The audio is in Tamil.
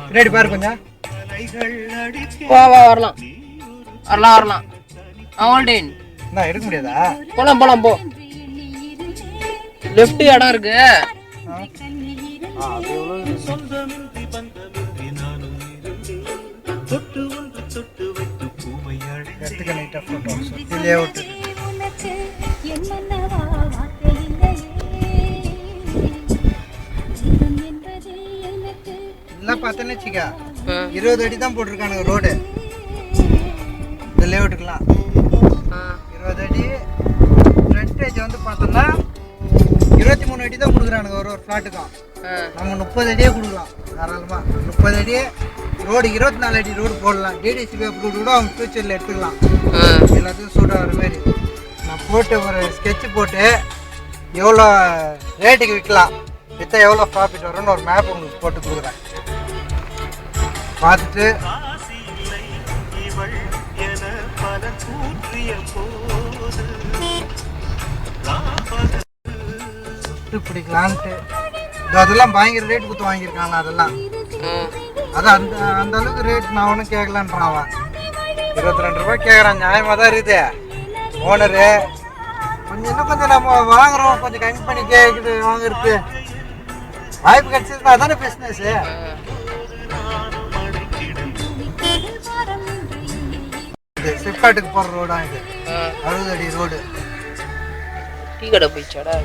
பின்னாடி பாரு கொஞ்சம். வா வா வரலாம் வரலாம் வரலாம். ஆல்டேன் நான் எடுக்க முடியாதா? போலாம் போலாம் போ. லெஃப்ட் இடம் இருக்கு. அது எவ்வளோ எடுத்துக்க நீட்டாக ஃபோட்டோ சுற்றிலே விட்டு எல்லாம் பார்த்தேன்னு வச்சுக்கா 20 அடி தான் போட்டிருக்கானுங்க ரோடு. இந்த லேஅவுட்டுக்கலாம் 20 அடி. ஃப்ரண்டேஜ் வந்து பார்த்தோம்னா 23 அடி தான் கொடுக்குறானுங்க ஒரு ஃப்ளாட்டுக்கும். நம்ம 30 அடியே கொடுக்கலாம் தாராளமாக. 30 அடி ரோடு 24 அடி ரோடு போடலாம். டிடிசிபி அப்ரூவ் கூட அவங்க ஃபியூச்சரில் எடுத்துக்கலாம். எல்லாத்துக்கும் சூட் ஆகிற மாதிரி நான் போட்டு ஒரு ஸ்கெட்சு போட்டு எவ்வளோ ரேட்டுக்கு விற்கலாம், விற்றா எவ்வளோ ப்ராஃபிட் வரும்னு ஒரு மேப் உங்களுக்கு போட்டு கொடுக்குறேன். பார்த்துட்டு பிடிக்கலான்ட்டு அதெல்லாம் பயங்கர ரேட் கொடுத்து வாங்கியிருக்காங்க. அதெல்லாம் அதான் அந்த அளவுக்கு ரேட் நான் ஒன்றும் கேட்கலான்றான் அவன். 22 ரூபாய் கேட்குறான். நியாயமாக தான் இருக்குது. ஓனரு இன்னும் கொஞ்சம் நம்ம வாங்குறோம், கொஞ்சம் கம்மி பண்ணி கேட்குது வாங்குறது. வாய்ப்பு கிடைச்சதுன்னா அதானே பிஸ்னஸ். இது சிப்காட்டுக்கு போகிற ரோடா இது. 60 அடி ரோடு. டீ கடை போயிச்சாடா.